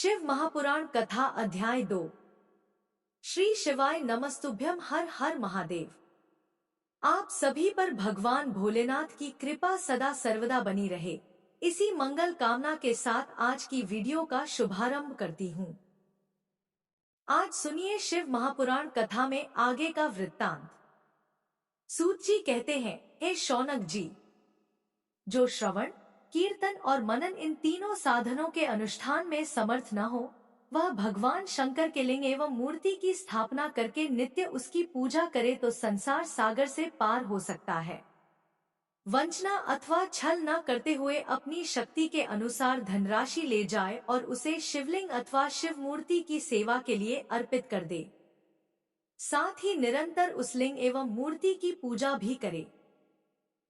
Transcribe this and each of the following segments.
शिव महापुराण कथा अध्याय 2। श्री शिवाय नमस्तुभ्यम। हर हर महादेव। आप सभी पर भगवान भोलेनाथ की कृपा सदा सर्वदा बनी रहे, इसी मंगल कामना के साथ आज की वीडियो का शुभारंभ करती हूँ। आज सुनिए शिव महापुराण कथा में आगे का वृत्तांत। सूत जी कहते हैं, हे शौनक जी, जो श्रवण, कीर्तन और मनन इन तीनों साधनों के अनुष्ठान में समर्थ न हो, वह भगवान शंकर के लिंग एवं मूर्ति की स्थापना करके नित्य उसकी पूजा करे तो संसार सागर से पार हो सकता है। वंचना अथवा छल न करते हुए अपनी शक्ति के अनुसार धनराशि ले जाए और उसे शिवलिंग अथवा शिव मूर्ति की सेवा के लिए अर्पित कर दे। साथ ही निरंतर उस लिंग एवं मूर्ति की पूजा भी करे।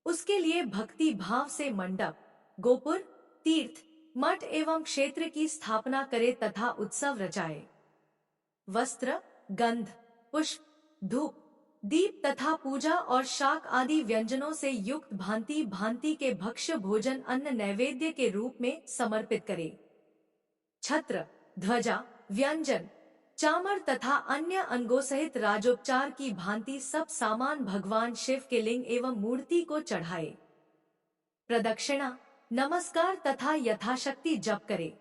उसके लिए भक्ति भाव से मंडप, गोपुर, तीर्थ, मठ एवं क्षेत्र की स्थापना करे तथा उत्सव रचाए। वस्त्र, गंध, पुष्प, धूप, दीप तथा पूजा और शाक आदि व्यंजनों से युक्त भांति भांति के भक्ष्य भोजन अन्न नैवेद्य के रूप में समर्पित करे। छत्र, ध्वजा, व्यंजन, चामर तथा अन्य अंगों सहित राजोपचार की भांति सब सामान भगवान शिव के लिंग एवं मूर्ति को चढ़ाए। प्रदक्षिणा, नमस्कार तथा यथाशक्ति जप करे।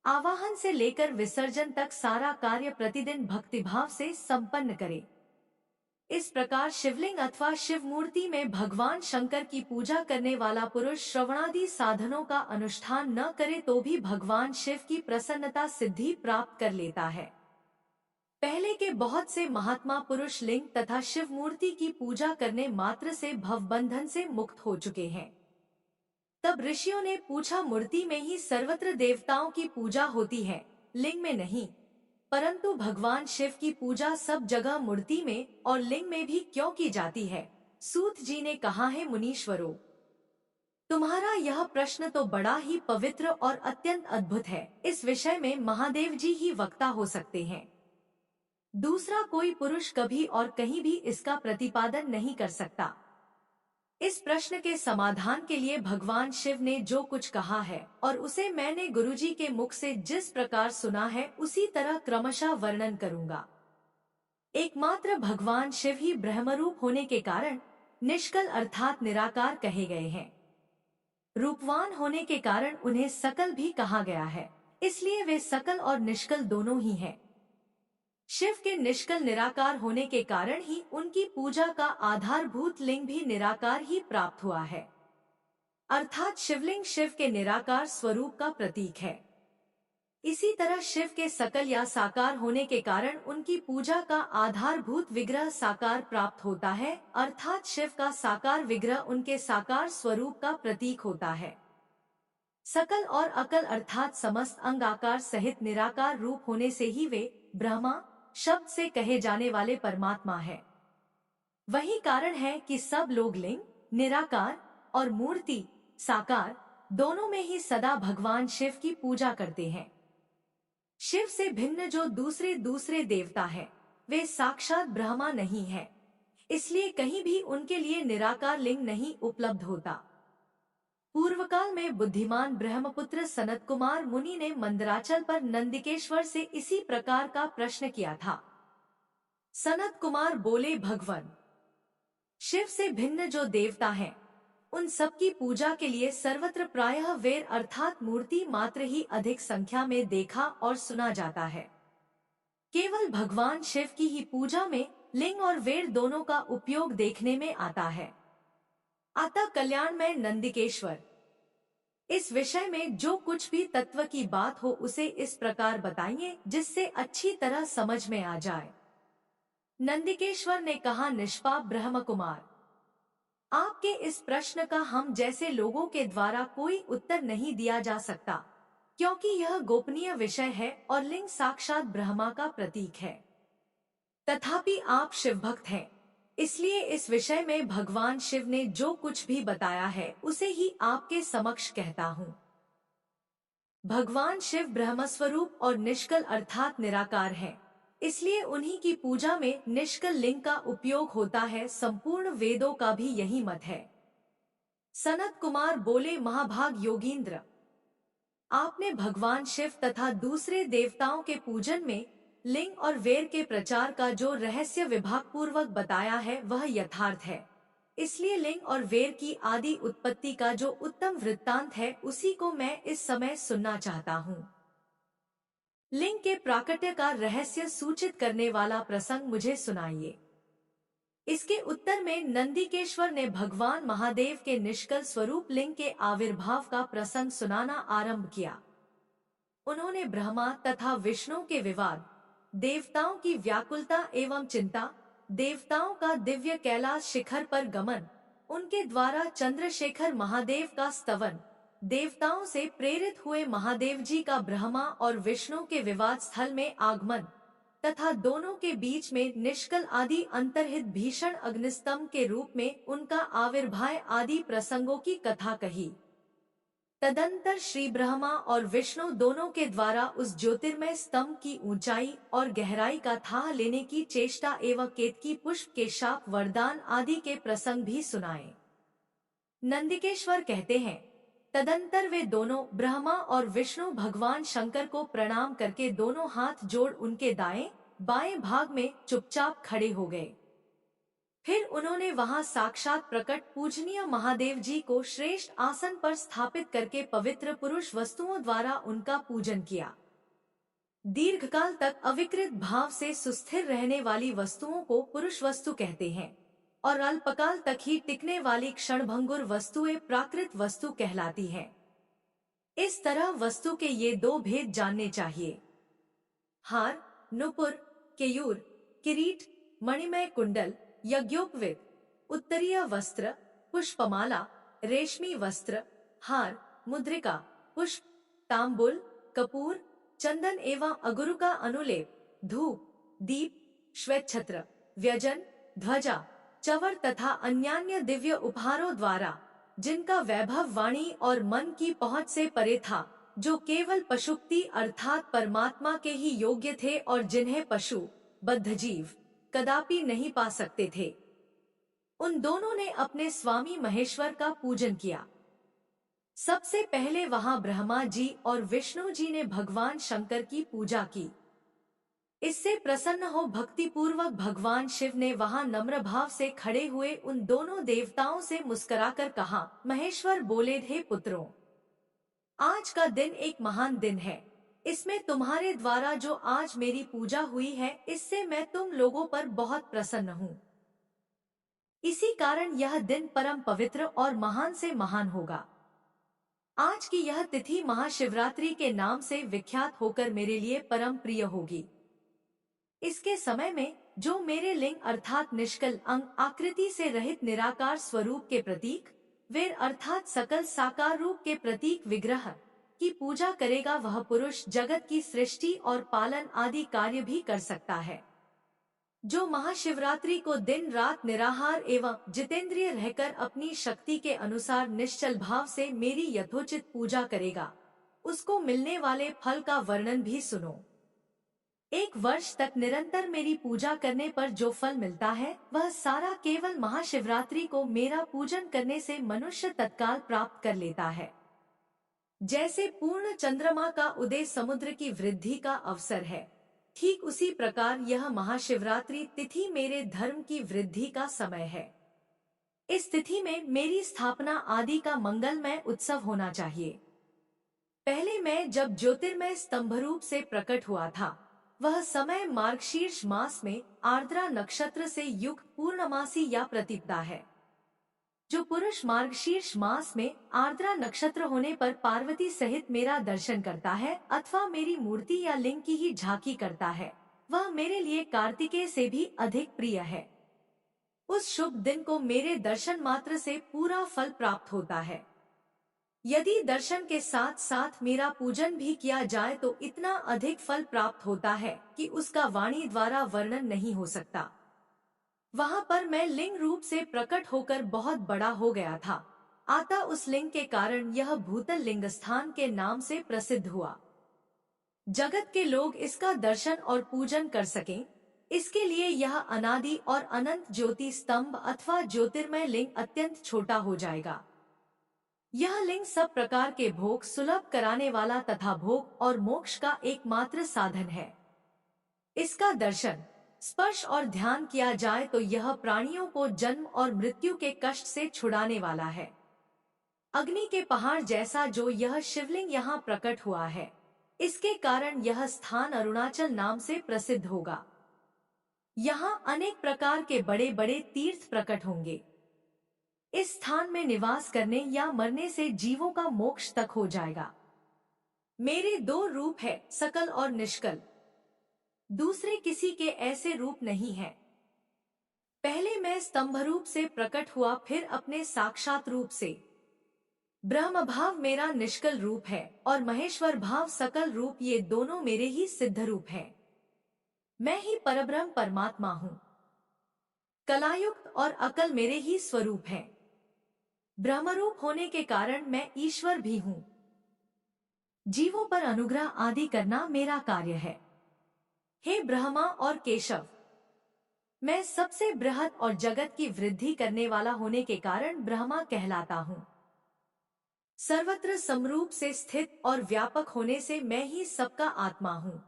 आवाहन से लेकर विसर्जन तक सारा कार्य प्रतिदिन भक्तिभाव से संपन्न करे। इस प्रकार शिवलिंग अथवा शिव मूर्ति में भगवान शंकर की पूजा करने वाला पुरुष श्रवणादि साधनों का अनुष्ठान न करे तो भी भगवान शिव की प्रसन्नता सिद्धि प्राप्त कर लेता है। पहले के बहुत से महात्मा पुरुष लिंग तथा शिव मूर्ति की पूजा करने मात्र से भवबंधन से मुक्त हो चुके हैं। तब ऋषियों ने पूछा, मूर्ति में ही सर्वत्र देवताओं की पूजा होती है, लिंग में नहीं, परंतु भगवान शिव की पूजा सब जगह मूर्ति में और लिंग में भी क्यों की जाती है? सूत जी ने कहा है, मुनीश्वरों, तुम्हारा यह प्रश्न तो बड़ा ही पवित्र और अत्यंत अद्भुत है। इस विषय में महादेव जी ही वक्ता हो सकते हैं। दूसरा कोई पुरुष कभी और कहीं भी इसका प्रतिपादन नहीं कर सकता। इस प्रश्न के समाधान के लिए भगवान शिव ने जो कुछ कहा है और उसे मैंने गुरुजी के मुख से जिस प्रकार सुना है उसी तरह क्रमशः वर्णन करूंगा। एकमात्र भगवान शिव ही ब्रह्मरूप होने के कारण निष्कल अर्थात निराकार कहे गए हैं। रूपवान होने के कारण उन्हें सकल भी कहा गया है, इसलिए वे सकल और निष्कल दोनों ही हैं। शिव के निष्कल निराकार होने के कारण ही उनकी पूजा का आधारभूत लिंग भी निराकार ही प्राप्त हुआ है, अर्थात शिवलिंग शिव के निराकार स्वरूप का प्रतीक है। इसी तरह शिव के सकल या साकार होने के कारण उनकी पूजा का आधारभूत विग्रह साकार प्राप्त होता है, अर्थात शिव का साकार विग्रह उनके साकार स्वरूप का प्रतीक होता है। सकल और अकल अर्थात समस्त अंग आकार सहित निराकार रूप होने से ही वे ब्रह्मा शब्द से कहे जाने वाले परमात्मा है। वही कारण है कि सब लोग लिंग, निराकार और मूर्ति, साकार दोनों में ही सदा भगवान शिव की पूजा करते हैं। शिव से भिन्न जो दूसरे देवता है, वे साक्षात ब्रह्मा नहीं है, इसलिए कहीं भी उनके लिए निराकार लिंग नहीं उपलब्ध होता। पूर्वकाल में बुद्धिमान ब्रह्मपुत्र सनत कुमार मुनि ने मंदराचल पर नंदिकेश्वर से इसी प्रकार का प्रश्न किया था। सनत कुमार बोले, भगवान शिव से भिन्न जो देवता हैं, उन सब की पूजा के लिए सर्वत्र प्रायः वेर अर्थात मूर्ति मात्र ही अधिक संख्या में देखा और सुना जाता है। केवल भगवान शिव की ही पूजा में लिंग और वेर दोनों का उपयोग देखने में आता है। अतः कल्याण में नंदिकेश्वर। इस विषय में जो कुछ भी तत्व की बात हो उसे इस प्रकार बताइए जिससे अच्छी तरह समझ में आ जाए। नंदिकेश्वर ने कहा, निष्पाप ब्रह्म कुमार, आपके इस प्रश्न का हम जैसे लोगों के द्वारा कोई उत्तर नहीं दिया जा सकता, क्योंकि यह गोपनीय विषय है और लिंग साक्षात ब्रह्मा का प्रतीक है। तथापि आप शिव भक्त हैं, इसलिए इस विषय में भगवान शिव ने जो कुछ भी बताया है उसे ही आपके समक्ष कहता हूँ। भगवान शिव ब्रह्मस्वरूप और निष्कल अर्थात निराकार हैं, इसलिए उन्हीं की पूजा में निष्कल लिंग का उपयोग होता है। संपूर्ण वेदों का भी यही मत है। सनत कुमार बोले, महाभाग योगींद्र, आपने भगवान शिव तथा दूसरे देवताओं के पूजन में लिंग और वेर के प्रचार का जो रहस्य विभाग पूर्वक बताया है वह यथार्थ है। इसलिए लिंग और वेर की आदि उत्पत्ति का जो उत्तम वृत्तांत है उसी को मैं इस समय सुनना चाहता हूँ। लिंग के प्राकट्य का रहस्य सूचित करने वाला प्रसंग मुझे सुनाइए। इसके उत्तर में नंदिकेश्वर ने भगवान महादेव के निष्कल स्वरूप लिंग के आविर्भाव का प्रसंग सुनाना आरंभ किया। उन्होंने ब्रह्मा तथा विष्णु के विवाद, देवताओं की व्याकुलता एवं चिंता, देवताओं का दिव्य कैलाश शिखर पर गमन, उनके द्वारा चंद्रशेखर महादेव का स्तवन, देवताओं से प्रेरित हुए महादेव जी का ब्रह्मा और विष्णु के विवाद स्थल में आगमन तथा दोनों के बीच में निष्कल आदि अंतर्हित भीषण अग्निस्तंभ के रूप में उनका आविर्भाव आदि प्रसंगों की कथा कही। तदंतर श्री ब्रह्मा और विष्णु दोनों के द्वारा उस ज्योतिर्मय स्तंभ की ऊंचाई और गहराई का था लेने की चेष्टा एवं केतकी पुष्प के शाप वरदान आदि के प्रसंग भी सुनाए। नंदिकेश्वर कहते हैं, तदंतर वे दोनों ब्रह्मा और विष्णु भगवान शंकर को प्रणाम करके दोनों हाथ जोड़ उनके दाएं बाएं भाग में चुपचाप खड़े हो गए। फिर उन्होंने वहां साक्षात प्रकट पूजनीय महादेव जी को श्रेष्ठ आसन पर स्थापित करके पवित्र पुरुष वस्तुओं द्वारा उनका पूजन किया। दीर्घकाल तक अविकृत भाव से सुस्थिर रहने वाली वस्तुओं को पुरुष वस्तु कहते हैं और अल्पकाल तक ही टिकने वाली क्षणभंगुर वस्तुएं प्राकृत वस्तु कहलाती हैं। इस तरह वस्तु के ये दो भेद जानने चाहिए। हार, नुपुर, केयूर, किरीट, मणिमय कुंडल, यज्ञोपवीत, उत्तरीय वस्त्र, पुष्पमाला, रेशमी वस्त्र, हार, मुद्रिका, पुष्प, तांबुल, कपूर, चंदन एवं अगुरु का अनुलेप, धूप, दीप, श्वेतछत्र, व्यजन, ध्वजा, चवर तथा अन्यान्य दिव्य उपहारों द्वारा जिनका वैभव वाणी और मन की पहुंच से परे था, जो केवल पशुक्ति अर्थात परमात्मा के ही योग्य थे और जिन्हें पशु बद्ध जीव कदापि नहीं पा सकते थे, उन दोनों ने अपने स्वामी महेश्वर का पूजन किया। सबसे पहले वहां ब्रह्मा जी और विष्णु जी ने भगवान शंकर की पूजा की। इससे प्रसन्न हो भक्ति पूर्वक भगवान शिव ने वहां नम्र भाव से खड़े हुए उन दोनों देवताओं से मुस्कुराकर कहा, महेश्वर बोले, हे पुत्रों, आज का दिन एक महान दिन है। इसमें तुम्हारे द्वारा जो आज मेरी पूजा हुई है, इससे मैं तुम लोगों पर बहुत प्रसन्न हूँ। इसी कारण यह दिन परम पवित्र और महान से महान होगा। आज की यह तिथि महाशिवरात्रि के नाम से विख्यात होकर मेरे लिए परम प्रिय होगी। इसके समय में जो मेरे लिंग अर्थात निष्कल अंग आकृति से रहित निराकार स्वरूप के प्रतीक, वेर अर्थात सकल साकार रूप के प्रतीक विग्रह की पूजा करेगा, वह पुरुष जगत की सृष्टि और पालन आदि कार्य भी कर सकता है। जो महाशिवरात्रि को दिन रात निराहार एवं जितेंद्रिय रहकर अपनी शक्ति के अनुसार निश्चल भाव से मेरी यथोचित पूजा करेगा, उसको मिलने वाले फल का वर्णन भी सुनो। एक वर्ष तक निरंतर मेरी पूजा करने पर जो फल मिलता है, वह सारा केवल महाशिवरात्रि को मेरा पूजन करने से मनुष्य तत्काल प्राप्त कर लेता है। जैसे पूर्ण चंद्रमा का उदय समुद्र की वृद्धि का अवसर है, ठीक उसी प्रकार यह महाशिवरात्रि तिथि मेरे धर्म की वृद्धि का समय है। इस तिथि में मेरी स्थापना आदि का मंगलमय उत्सव होना चाहिए। पहले मैं जब ज्योतिर्मय स्तंभरूप से प्रकट हुआ था, वह समय मार्गशीर्ष मास में आर्द्रा नक्षत्र से युक्त पूर्णमासी या प्रतिपदा है। जो पुरुष मार्गशीर्ष मास में आर्द्रा नक्षत्र होने पर पार्वती सहित मेरा दर्शन करता है अथवा मेरी मूर्ति या लिंग की ही झांकी करता है, वह मेरे लिए कार्तिकेय से भी अधिक प्रिय है। उस शुभ दिन को मेरे दर्शन मात्र से पूरा फल प्राप्त होता है। यदि दर्शन के साथ साथ मेरा पूजन भी किया जाए तो इतना अधिक फल प्राप्त होता है कि उसका वाणी द्वारा वर्णन नहीं हो सकता। वहां पर मैं लिंग रूप से प्रकट होकर बहुत बड़ा हो गया था, अतः उस लिंग के कारण यह भूतल लिंग स्थान के नाम से प्रसिद्ध हुआ। जगत के लोग इसका दर्शन और पूजन कर सकें, इसके लिए यह अनादि और अनंत ज्योति स्तंभ अथवा ज्योतिर्मय लिंग अत्यंत छोटा हो जाएगा। यह लिंग सब प्रकार के भोग सुलभ कराने वाला तथा भोग और मोक्ष का एकमात्र साधन है। इसका दर्शन, स्पर्श और ध्यान किया जाए तो यह प्राणियों को जन्म और मृत्यु के कष्ट से छुड़ाने वाला है। अग्नि के पहाड़ जैसा जो यह शिवलिंग यहाँ प्रकट हुआ है, इसके कारण यह स्थान अरुणाचल नाम से प्रसिद्ध होगा। यहाँ अनेक प्रकार के बड़े बड़े तीर्थ प्रकट होंगे। इस स्थान में निवास करने या मरने से जीवों का मोक्ष तक हो जाएगा। मेरे दो रूप है, सकल और निष्कल। दूसरे किसी के ऐसे रूप नहीं है। पहले मैं स्तंभ रूप से प्रकट हुआ, फिर अपने साक्षात रूप से। ब्रह्म भाव मेरा निष्कल रूप है और महेश्वर भाव सकल रूप, ये दोनों मेरे ही सिद्ध रूप हैं। मैं ही परब्रह्म परमात्मा हूँ। कलायुक्त और अकल मेरे ही स्वरूप हैं। ब्रह्मरूप होने के कारण मैं ईश्वर भी हूँ। जीवों पर अनुग्रह आदि करना मेरा कार्य है। हे ब्रह्मा और केशव, मैं सबसे बृहद और जगत की वृद्धि करने वाला होने के कारण ब्रह्मा कहलाता हूँ। सर्वत्र समरूप से स्थित और व्यापक होने से मैं ही सबका आत्मा हूँ।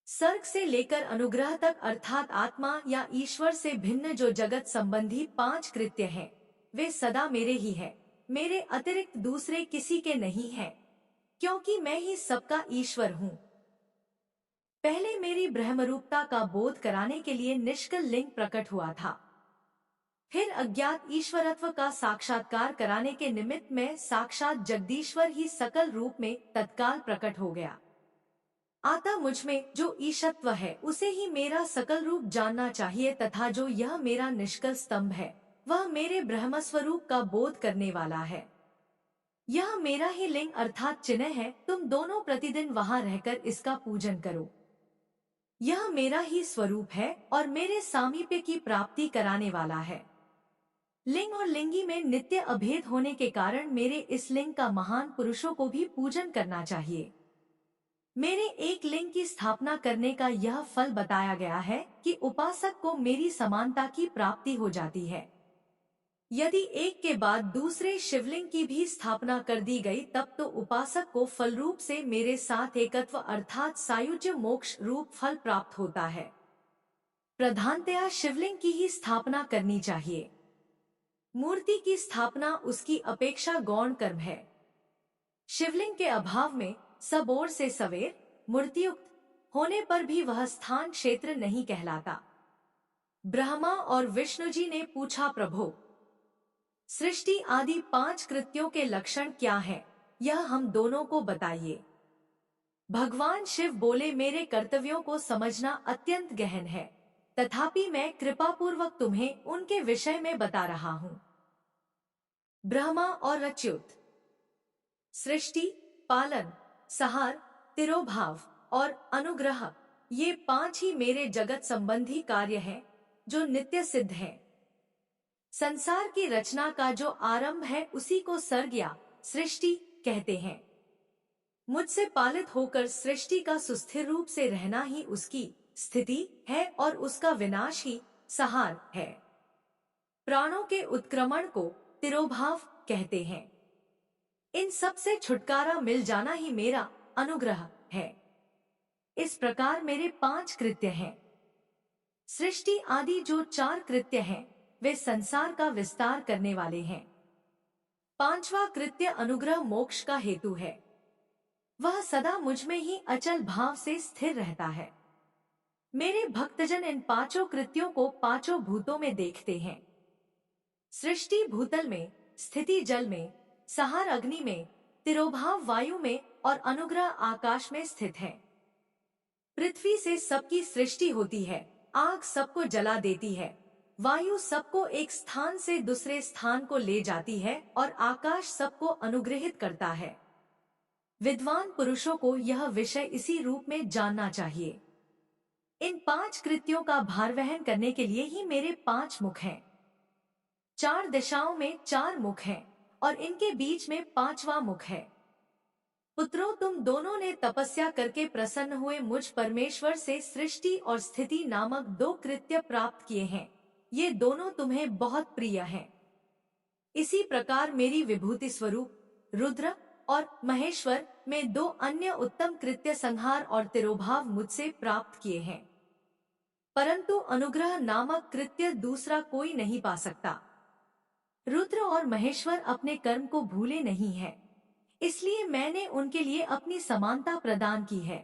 सर्ग से लेकर अनुग्रह तक अर्थात आत्मा या ईश्वर से भिन्न जो जगत संबंधी 5 कृत्य हैं, वे सदा मेरे ही है। मेरे अतिरिक्त दूसरे किसी के नहीं है, क्योंकि मैं ही सबका ईश्वर हूँ। पहले मेरी ब्रह्मरूपता का बोध कराने के लिए निष्कल लिंग प्रकट हुआ था। फिर अज्ञात ईश्वरत्व का साक्षात्कार कराने के निमित्त में साक्षात जगदीश्वर ही सकल रूप में तत्काल प्रकट हो गया। आता मुझ में जो ईशत्व है उसे ही मेरा सकल रूप जानना चाहिए, तथा जो यह मेरा निष्कल स्तंभ है वह मेरे ब्रह्म स्वरूप का बोध करने वाला है। यह मेरा ही लिंग अर्थात चिन्ह है। तुम दोनों प्रतिदिन वहां रहकर इसका पूजन करो। यह मेरा ही स्वरूप है और मेरे सामीप्य की प्राप्ति कराने वाला है। लिंग और लिंगी में नित्य अभेद होने के कारण मेरे इस लिंग का महान पुरुषों को भी पूजन करना चाहिए। मेरे एक लिंग की स्थापना करने का यह फल बताया गया है कि उपासक को मेरी समानता की प्राप्ति हो जाती है। यदि एक के बाद दूसरे शिवलिंग की भी स्थापना कर दी गई तब तो उपासक को फल रूप से मेरे साथ एकत्व अर्थात सायुज्य मोक्ष रूप फल प्राप्त होता है। प्रधानतया शिवलिंग की ही स्थापना करनी चाहिए। मूर्ति की स्थापना उसकी अपेक्षा गौण कर्म है। शिवलिंग के अभाव में सब ओर से सवेर मूर्तियुक्त होने पर भी वह स्थान क्षेत्र नहीं कहलाता। ब्रह्मा और विष्णु जी ने पूछा, प्रभो, सृष्टि आदि 5 कृत्यों के लक्षण क्या हैं? यह हम दोनों को बताइए। भगवान शिव बोले, मेरे कर्तव्यों को समझना अत्यंत गहन है, तथापि मैं कृपापूर्वक तुम्हें उनके विषय में बता रहा हूँ। ब्रह्मा और अच्युत। सृष्टि, पालन, संहार, तिरोभाव और अनुग्रह, ये 5 ही मेरे जगत संबंधी कार्य हैं जो नित्य सिद्ध हैं। संसार की रचना का जो आरंभ है उसी को सर्ग या सृष्टि कहते हैं। मुझसे पालित होकर सृष्टि का सुस्थिर रूप से रहना ही उसकी स्थिति है और उसका विनाश ही संहार है। प्राणों के उत्क्रमण को तिरोभाव कहते हैं। इन सब से छुटकारा मिल जाना ही मेरा अनुग्रह है। इस प्रकार मेरे 5 कृत्य हैं। सृष्टि आदि जो 4 कृत्य हैं वे संसार का विस्तार करने वाले हैं। 5वां कृत्य अनुग्रह मोक्ष का हेतु है। वह सदा मुझ में ही अचल भाव से स्थिर रहता है। मेरे भक्तजन इन 5 कृत्यों को 5 भूतों में देखते हैं। सृष्टि भूतल में, स्थिति जल में, संहार अग्नि में, तिरोभाव वायु में और अनुग्रह आकाश में स्थित है। पृथ्वी से सबकी सृष्टि होती है, आग सबको जला देती है, वायु सबको एक स्थान से दूसरे स्थान को ले जाती है और आकाश सबको अनुग्रहित करता है। विद्वान पुरुषों को यह विषय इसी रूप में जानना चाहिए। इन 5 कृत्यों का भार वहन करने के लिए ही मेरे 5 मुख हैं। 4 दिशाओं में 4 मुख हैं और इनके बीच में 5वां मुख है। पुत्रों, तुम दोनों ने तपस्या करके प्रसन्न हुए मुझ परमेश्वर से सृष्टि और स्थिति नामक 2 कृत्य प्राप्त किए हैं। ये दोनों तुम्हें बहुत प्रिय हैं। इसी प्रकार मेरी विभूति स्वरूप रुद्र और महेश्वर में 2 अन्य उत्तम कृत्य संहार और तिरोभाव मुझसे प्राप्त किए हैं, परंतु अनुग्रह नामक कृत्य दूसरा कोई नहीं पा सकता। रुद्र और महेश्वर अपने कर्म को भूले नहीं हैं, इसलिए मैंने उनके लिए अपनी समानता प्रदान की है।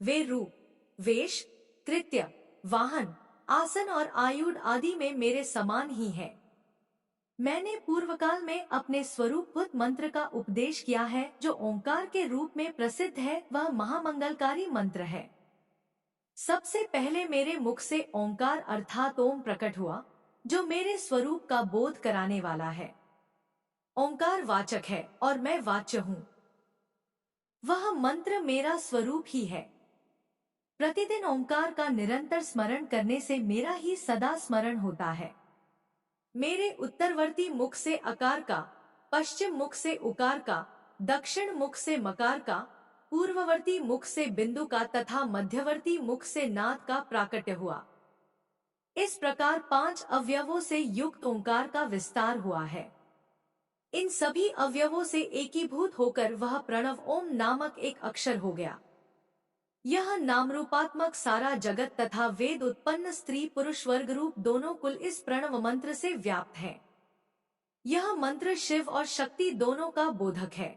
वे रूप, वेश, कृत्य, वाहन, आसन और आयुध आदि में मेरे समान ही है। मैंने पूर्व काल में अपने स्वरूपभूत मंत्र का उपदेश किया है, जो ओंकार के रूप में प्रसिद्ध है। वह महामंगलकारी मंत्र है। सबसे पहले मेरे मुख से ओंकार अर्थात ओम प्रकट हुआ, जो मेरे स्वरूप का बोध कराने वाला है। ओंकार वाचक है और मैं वाच्य हूँ। वह मंत्र मेरा स्वरूप ही है। प्रतिदिन ओंकार का निरंतर स्मरण करने से मेरा ही सदा स्मरण होता है। मेरे उत्तरवर्ती मुख से अकार का, पश्चिम मुख से उकार का, दक्षिण मुख से मकार का, पूर्ववर्ती मुख से बिंदु का तथा मध्यवर्ती मुख से नाद का प्राकट्य हुआ। इस प्रकार 5 अवयवों से युक्त ओंकार का विस्तार हुआ है। इन सभी अवयवों से एकीभूत होकर वह प्रणव ओम नामक एक अक्षर हो गया। यह नामरूपात्मक सारा जगत तथा वेद उत्पन्न स्त्री पुरुष वर्ग रूप दोनों कुल इस प्रणव मंत्र से व्याप्त है। यह मंत्र शिव और शक्ति दोनों का बोधक है।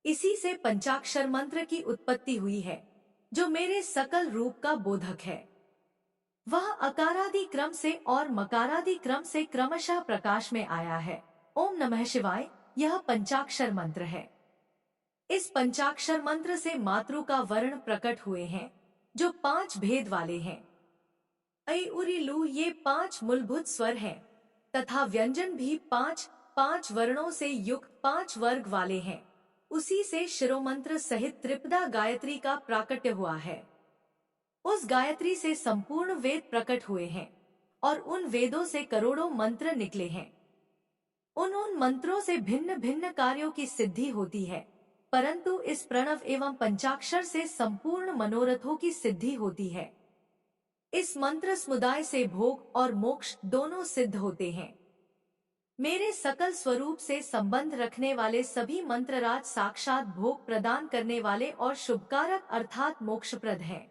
इसी से पंचाक्षर मंत्र की उत्पत्ति हुई है, जो मेरे सकल रूप का बोधक है। वह अकारादि क्रम से और मकारादि क्रम से क्रमशः प्रकाश में आया है। ओम नमः शिवाय यह पंचाक्षर मंत्र है। इस पंचाक्षर मंत्र से मातृ का वर्ण प्रकट हुए हैं, जो 5 भेद वाले हैं। ऐ उरी लू ये 5 मूलभूत स्वर हैं, तथा व्यंजन भी 5 वर्णों से युक्त 5 वर्ग वाले हैं। उसी से शिरोमंत्र सहित त्रिपदा गायत्री का प्राकट्य हुआ है। उस गायत्री से संपूर्ण वेद प्रकट हुए हैं और उन वेदों से करोड़ों मंत्र निकले हैं। उन मंत्रों से भिन्न भिन्न कार्यों की सिद्धि होती है, परंतु इस प्रणव एवं पंचाक्षर से संपूर्ण मनोरथों की सिद्धि होती है। इस मंत्र समुदाय से भोग और मोक्ष दोनों सिद्ध होते हैं। मेरे सकल स्वरूप से संबंध रखने वाले सभी मंत्रराज साक्षात भोग प्रदान करने वाले और शुभकारक अर्थात मोक्षप्रद हैं।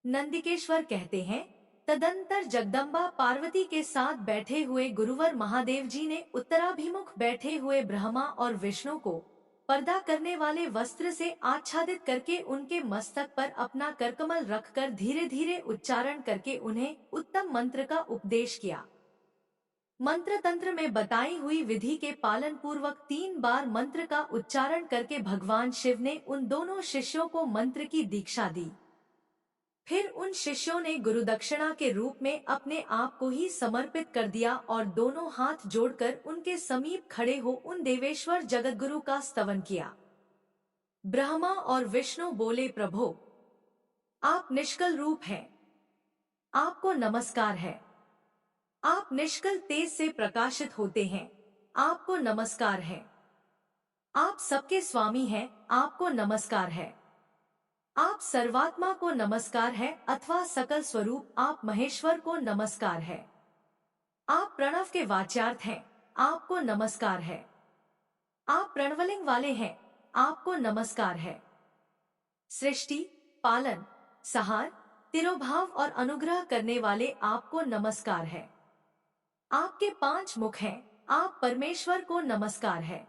नंदिकेश्वर कहते हैं, तदंतर जगदम्बा पार्वती के साथ बैठे हुए गुरुवर महादेव जी ने उत्तराभिमुख बैठे हुए ब्रह्मा और विष्णु को पर्दा करने वाले वस्त्र से आच्छादित करके उनके मस्तक पर अपना करकमल रखकर धीरे धीरे उच्चारण करके उन्हें उत्तम मंत्र का उपदेश किया। मंत्र तंत्र में बताई हुई विधि के पालन पूर्वक 3 बार मंत्र का उच्चारण करके भगवान शिव ने उन दोनों शिष्यों को मंत्र की दीक्षा दी। फिर उन शिष्यों ने गुरुदक्षिणा के रूप में अपने आप को ही समर्पित कर दिया और दोनों हाथ जोड़कर उनके समीप खड़े हो उन देवेश्वर जगतगुरु का स्तवन किया। ब्रह्मा और विष्णु बोले, प्रभो आप निष्कल रूप हैं, आपको नमस्कार है। आप निष्कल तेज से प्रकाशित होते हैं, आपको नमस्कार है। आप सबके स्वामी हैं, आपको नमस्कार है। आप सर्वात्मा को नमस्कार है अथवा सकल स्वरूप आप महेश्वर को नमस्कार है। आप प्रणव के वाच्यार्थ हैं, आपको नमस्कार है। आप प्रणवलिंग वाले हैं, आपको नमस्कार है। सृष्टि, पालन, संहार, तिरोभाव और अनुग्रह करने वाले आपको नमस्कार है। आपके 5 मुख हैं, आप परमेश्वर को नमस्कार है।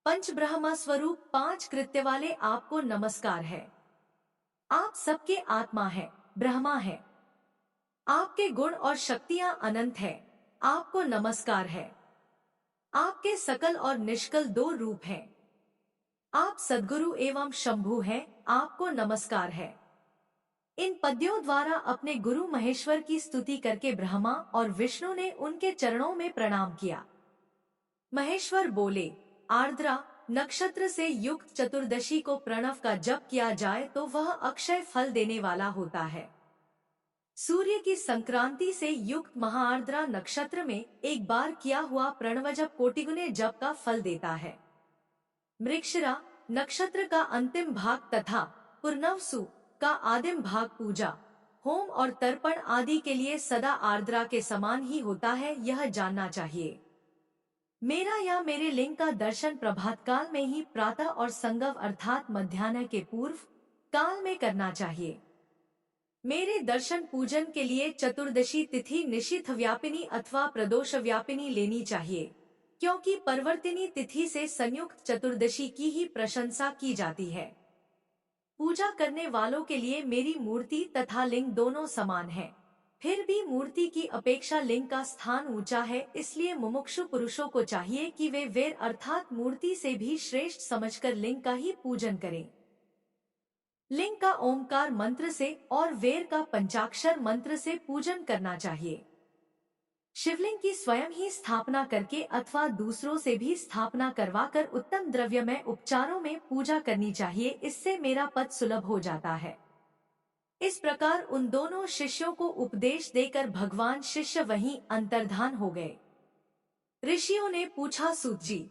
पंच ब्रह्म स्वरूप 5 कृत्य वाले आपको नमस्कार है। आप सबके आत्मा है, ब्रह्मा है। आपके गुण और शक्तियां अनंत है, आपको नमस्कार है। आपके सकल और निष्कल 2 रूप हैं। आप सद्गुरु एवं शंभु हैं, आपको नमस्कार है। इन पद्यों द्वारा अपने गुरु महेश्वर की स्तुति करके ब्रह्मा और विष्णु ने उनके चरणों में प्रणाम किया। महेश्वर बोले, आर्द्रा नक्षत्र से युक्त चतुर्दशी को प्रणव का जप किया जाए तो वह अक्षय फल देने वाला होता है। सूर्य की संक्रांति से युक्त महाआर्द्रा नक्षत्र में एक बार किया हुआ प्रणव जप कोटिगुने जप का फल देता है। मृगशिरा नक्षत्र का अंतिम भाग तथा पुर्नवसु का आदिम भाग पूजा, होम और तर्पण आदि के लिए सदा आर्द्रा के समान ही होता है, यह जानना चाहिए। मेरा या मेरे लिंग का दर्शन प्रभात काल में ही प्रातः और संगव अर्थात मध्याह्न के पूर्व काल में करना चाहिए। मेरे दर्शन पूजन के लिए चतुर्दशी तिथि निशिथ व्यापिनी अथवा प्रदोष व्यापिनी लेनी चाहिए, क्योंकि परिवर्तिनी तिथि से संयुक्त चतुर्दशी की ही प्रशंसा की जाती है। पूजा करने वालों के लिए मेरी मूर्ति तथा लिंग दोनों समान है। फिर भी मूर्ति की अपेक्षा लिंग का स्थान ऊंचा है, इसलिए मुमुक्षु पुरुषों को चाहिए कि वे वेर अर्थात मूर्ति से भी श्रेष्ठ समझकर लिंग का ही पूजन करें। लिंग का ओमकार मंत्र से और वेर का पंचाक्षर मंत्र से पूजन करना चाहिए। शिवलिंग की स्वयं ही स्थापना करके अथवा दूसरों से भी स्थापना करवाकर उत्तम द्रव्यमय उपचारों में पूजा करनी चाहिए, इससे मेरा पद सुलभ हो जाता है। इस प्रकार उन दोनों शिष्यों को उपदेश देकर भगवान शिष्य वहीं अंतर्धान हो गए। ऋषियों ने पूछा, सूत जी,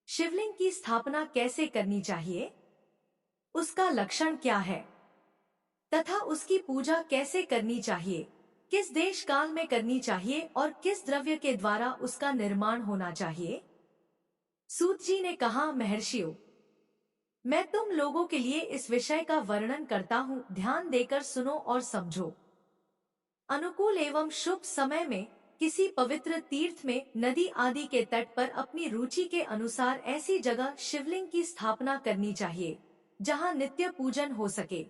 शिवलिंग की स्थापना कैसे करनी चाहिए? उसका लक्षण क्या है तथा उसकी पूजा कैसे करनी चाहिए? किस देश काल में करनी चाहिए और किस द्रव्य के द्वारा उसका निर्माण होना चाहिए? सूत जी ने कहा, महर्षियों, मैं तुम लोगों के लिए इस विषय का वर्णन करता हूँ, ध्यान देकर सुनो और समझो। अनुकूल एवं शुभ समय में किसी पवित्र तीर्थ में, नदी आदि के तट पर अपनी रुचि के अनुसार ऐसी जगह शिवलिंग की स्थापना करनी चाहिए जहाँ नित्य पूजन हो सके।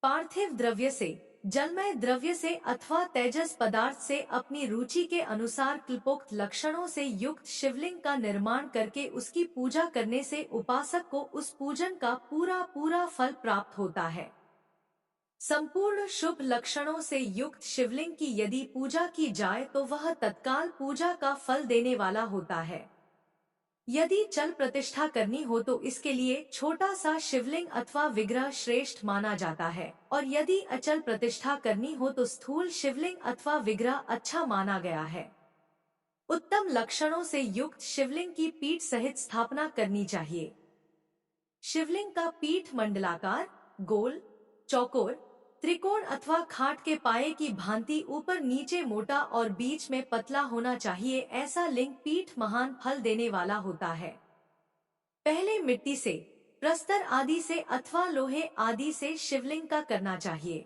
पार्थिव द्रव्य से, जलमय द्रव्य से अथवा तेजस पदार्थ से अपनी रुचि के अनुसार कल्पोक्त लक्षणों से युक्त शिवलिंग का निर्माण करके उसकी पूजा करने से उपासक को उस पूजन का पूरा पूरा फल प्राप्त होता है। संपूर्ण शुभ लक्षणों से युक्त शिवलिंग की यदि पूजा की जाए तो वह तत्काल पूजा का फल देने वाला होता है। यदि चल प्रतिष्ठा करनी हो तो इसके लिए छोटा सा शिवलिंग अथवा विग्रह श्रेष्ठ माना जाता है, और यदि अचल प्रतिष्ठा करनी हो तो स्थूल शिवलिंग अथवा विग्रह अच्छा माना गया है। उत्तम लक्षणों से युक्त शिवलिंग की पीठ सहित स्थापना करनी चाहिए। शिवलिंग का पीठ मंडलाकार, गोल, चौकोर, त्रिकोण अथवा खाट के पाए की भांति ऊपर नीचे मोटा और बीच में पतला होना चाहिए। ऐसा लिंग पीठ महान फल देने वाला होता है। पहले मिट्टी से, प्रस्तर आदि से अथवा लोहे आदि से शिवलिंग का करना चाहिए।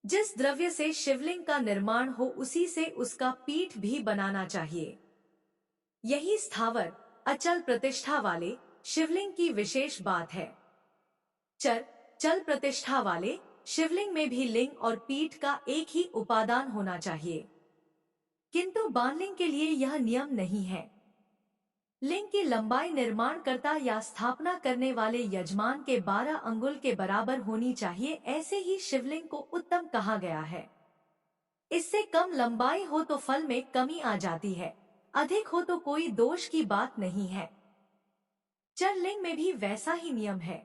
जिस द्रव्य से शिवलिंग का निर्माण हो उसी से उसका पीठ भी बनाना चाहिए। यही स्थावर, अचल प्रतिष्ठा वाले शिवलिंग की विशेष बात है। चल प्रतिष्ठा वाले शिवलिंग में भी लिंग और पीठ का एक ही उपादान होना चाहिए, किंतु बाणलिंग के लिए यह नियम नहीं है। लिंग की लंबाई निर्माणकर्ता या स्थापना करने वाले यजमान के 12 अंगुल के बराबर होनी चाहिए। ऐसे ही शिवलिंग को उत्तम कहा गया है। इससे कम लंबाई हो तो फल में कमी आ जाती है, अधिक हो तो कोई दोष की बात नहीं है। चरलिंग में भी वैसा ही नियम है।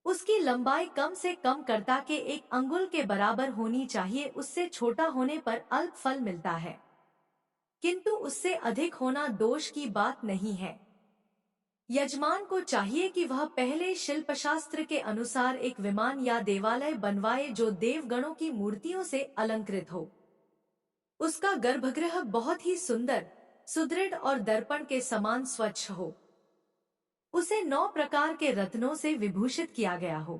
उसकी लंबाई कम से कम कर्ता के 1 अंगुल के बराबर होनी चाहिए। उससे छोटा होने पर अल्प फल मिलता है, किंतु उससे अधिक होना दोष की बात नहीं है। यजमान को चाहिए कि वह पहले शिल्पशास्त्र के अनुसार एक विमान या देवालय बनवाए जो देवगणों की मूर्तियों से अलंकृत हो। उसका गर्भगृह बहुत ही सुंदर, सुदृढ़ और दर्पण के समान स्वच्छ हो। उसे 9 प्रकार के रत्नों से विभूषित किया गया हो।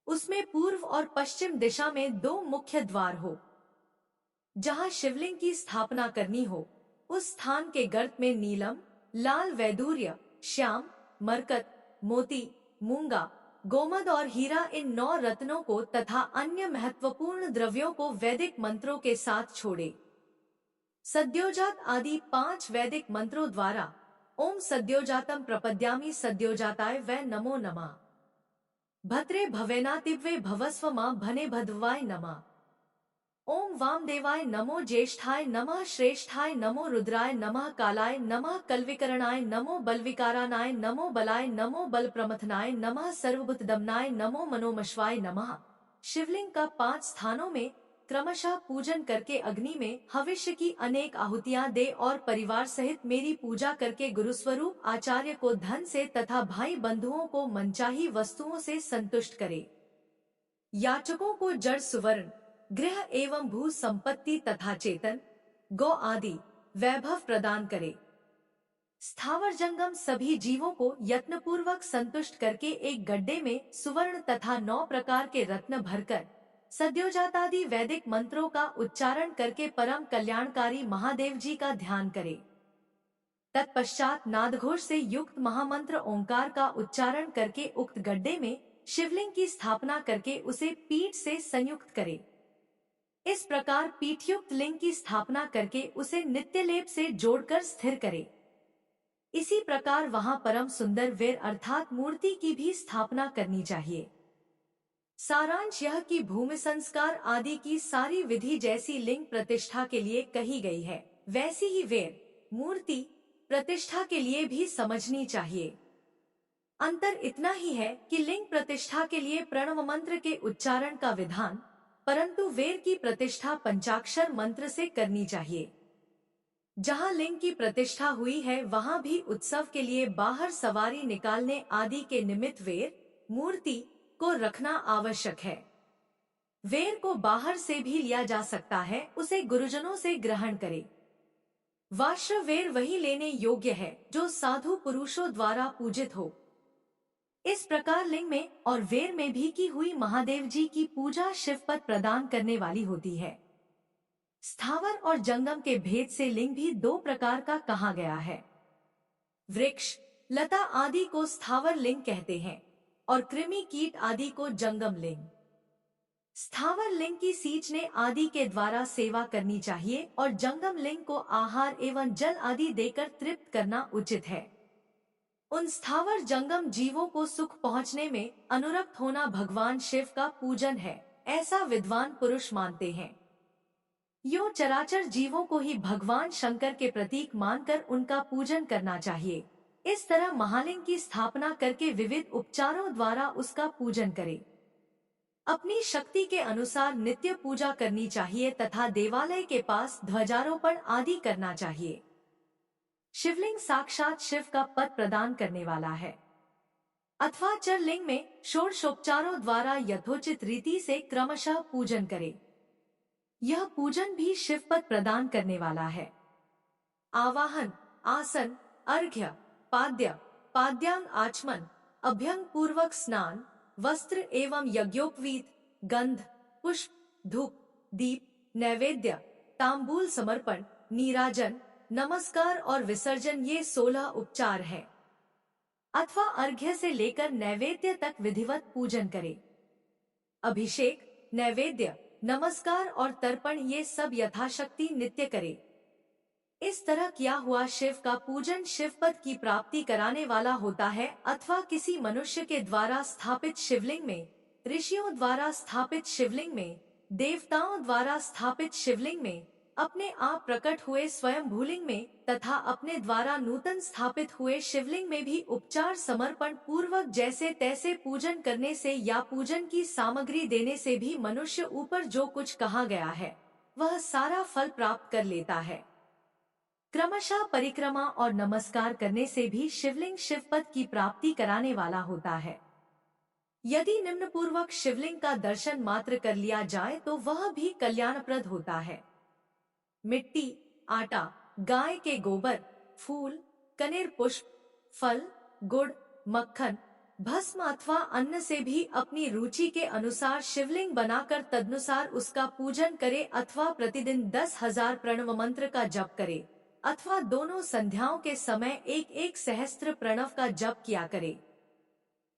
उसमें पूर्व और पश्चिम दिशा में 2 मुख्य द्वार हो। जहाँ शिवलिंग की स्थापना करनी हो उस स्थान के गर्त में नीलम, लाल वैदूर्य, श्याम, मरकत, मोती, मूंगा, गोमद और हीरा इन 9 रत्नों को तथा अन्य महत्वपूर्ण द्रव्यों को वैदिक मंत्रों के साथ छोड़े। सद्योजात आदि 5 वैदिक मंत्रों द्वारा ओम सद्योजातम प्रपद्यामि सद्योजाताय वै नमो नमः, भद्रे भवेनातिव्ये भवस्व मां भने भद्रवाय नमः, ओम वामदेवाय नमो, ज्येष्ठाय नमः, श्रेष्ठाय नमो, रुद्राय नमः, कालाय नमः, कलविकरणाय नमो, बलविकारानाय नमो, बलाय नमो, बलप्रमथनाय नमः, सर्वभूतदमनाय नमो, मनोमश्वाय नमः। शिवलिंग का 5 स्थानों में क्रमशः पूजन करके अग्नि में हविष्य की अनेक आहुतियां दे और परिवार सहित मेरी पूजा करके गुरुस्वरूप आचार्य को धन से तथा भाई बंधुओं को मनचाही वस्तुओं से संतुष्ट करे। याचकों को जड़ सुवर्ण, गृह एवं भू संपत्ति तथा चेतन, गौ आदि वैभव प्रदान करे। स्थावर जंगम सभी जीवों को यत्नपूर्वक संतुष्ट करके एक गड्ढे में सुवर्ण तथा 9 प्रकार के रत्न भरकर सद्योजातादि वैदिक मंत्रों का उच्चारण करके परम कल्याणकारी महादेव जी का ध्यान करे। तत्पश्चात नादघोष से युक्त महामंत्र ओंकार का उच्चारण करके उक्त गड्ढे में शिवलिंग की स्थापना करके उसे पीठ से संयुक्त करे। इस प्रकार पीठयुक्त लिंग की स्थापना करके उसे नित्यलेप से जोड़कर स्थिर करे। इसी प्रकार वहां परम सुंदर वीर अर्थात मूर्ति की भी स्थापना करनी चाहिए। सारांश यह कि भूमि संस्कार आदि की सारी विधि जैसी लिंग प्रतिष्ठा के लिए कही गई है, वैसी ही वीर मूर्ति प्रतिष्ठा के लिए भी समझनी चाहिए। अंतर इतना ही है कि लिंग प्रतिष्ठा के लिए प्रणव मंत्र के उच्चारण का विधान, परंतु वीर की प्रतिष्ठा पंचाक्षर मंत्र से करनी चाहिए। जहाँ लिंग की प्रतिष्ठा हुई है वहाँ भी उत्सव के लिए बाहर सवारी निकालने आदि के निमित्त वेर मूर्ति को रखना आवश्यक है। वेर को बाहर से भी लिया जा सकता है, उसे गुरुजनों से ग्रहण करे। वाश्र वेर वही लेने योग्य है जो साधु पुरुषों द्वारा पूजित हो। इस प्रकार लिंग में और वेर में भी की हुई महादेव जी की पूजा शिवपद प्रदान करने वाली होती है। स्थावर और जंगम के भेद से लिंग भी 2 प्रकार का कहा गया है। वृक्ष लता आदि को स्थावर लिंग कहते हैं और कृमि कीट आदि को जंगम लिंग। स्थावर लिंग की सींचने आदि के द्वारा सेवा करनी चाहिए और जंगम लिंग को आहार एवं जल आदि देकर तृप्त करना उचित है। उन स्थावर जंगम जीवों को सुख पहुँचने में अनुरक्त होना भगवान शिव का पूजन है, ऐसा विद्वान पुरुष मानते हैं। यो चराचर जीवों को ही भगवान शंकर के प्रतीक मानकर उनका पूजन करना चाहिए। इस तरह महालिंग की स्थापना करके विविध उपचारों द्वारा उसका पूजन करे। अपनी शक्ति के अनुसार नित्य पूजा करनी चाहिए तथा देवालय के पास ध्वजारोपण आदि करना चाहिए। शिवलिंग साक्षात शिव का पद प्रदान करने वाला है। अथवा चर लिंग में षोडशोपचारों द्वारा यथोचित रीति से क्रमशः पूजन करे। यह पूजन भी शिवपद प्रदान करने वाला है। आवाहन, आसन, अर्घ्य, पाद्य, पाद्यांग आचमन, अभ्यंग पूर्वक स्नान, वस्त्र एवं यज्ञोपवीत, गंध, पुष्प, धूप, दीप, नैवेद्य, तांबूल समर्पण, नीराजन, नमस्कार और विसर्जन ये 16 उपचार है। अथवा अर्घ्य से लेकर नैवेद्य तक विधिवत पूजन करे। अभिषेक, नैवेद्य, नमस्कार और तर्पण ये सब यथाशक्ति नित्य करे। इस तरह किया हुआ शिव का पूजन शिवपद की प्राप्ति कराने वाला होता है। अथवा किसी मनुष्य के द्वारा स्थापित शिवलिंग में, ऋषियों द्वारा स्थापित शिवलिंग में, देवताओं द्वारा स्थापित शिवलिंग में, अपने आप प्रकट हुए स्वयं भूलिंग में तथा अपने द्वारा नूतन स्थापित हुए शिवलिंग में भी उपचार समर्पण पूर्वक जैसे तैसे पूजन करने से या पूजन की सामग्री देने से भी मनुष्य ऊपर जो कुछ कहा गया है वह सारा फल प्राप्त कर लेता है। क्रमशः परिक्रमा और नमस्कार करने से भी शिवलिंग शिवपद की प्राप्ति कराने वाला होता है। यदि निम्न पूर्वक शिवलिंग का दर्शन मात्र कर लिया जाए तो वह भी कल्याणप्रद होता है। मिट्टी, आटा, गाय के गोबर, फूल, कनेर पुष्प, फल, गुड़, मक्खन, भस्म अथवा अन्न से भी अपनी रुचि के अनुसार शिवलिंग बनाकर तदनुसार उसका पूजन करे अथवा प्रतिदिन 10,000 प्रणव मंत्र का जप करे अथवा दोनों संध्याओं के समय 1-1 सहस्त्र प्रणव का जप किया करे।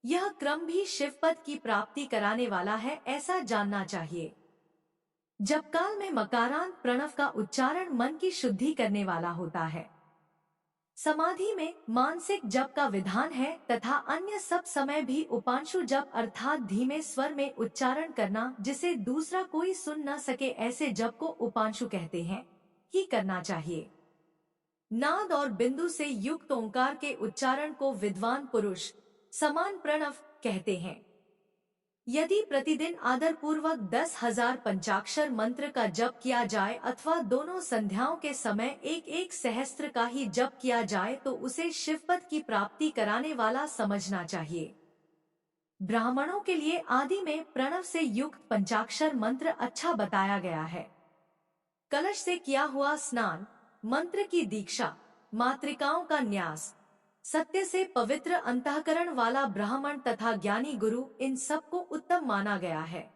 यह क्रम भी शिवपद की प्राप्ति कराने वाला है, ऐसा जानना चाहिए। जप काल में मकारांत प्रणव का उच्चारण मन की शुद्धि करने वाला होता है। समाधि में मानसिक जप का विधान है तथा अन्य सब समय भी उपांशु जप अर्थात धीमे स्वर में उच्चारण करना जिसे दूसरा कोई सुन न सके ऐसे जप को उपांशु कहते हैं ही करना चाहिए। नाद और बिंदु से युक्त ओंकार के उच्चारण को विद्वान पुरुष समान प्रणव कहते हैं। यदि प्रतिदिन आदर पूर्वक 10,000 पंचाक्षर मंत्र का जप किया जाए अथवा दोनों संध्याओं के समय 1-1 सहस्त्र का ही जप किया जाए तो उसे शिवपद की प्राप्ति कराने वाला समझना चाहिए। ब्राह्मणों के लिए आदि में प्रणव से युक्त पंचाक्षर मंत्र अच्छा बताया गया है। कलश से किया हुआ स्नान, मंत्र की दीक्षा, मातृकाओं का न्यास, सत्य से पवित्र अंतःकरण वाला ब्राह्मण तथा ज्ञानी गुरु, इन सबको उत्तम माना गया है।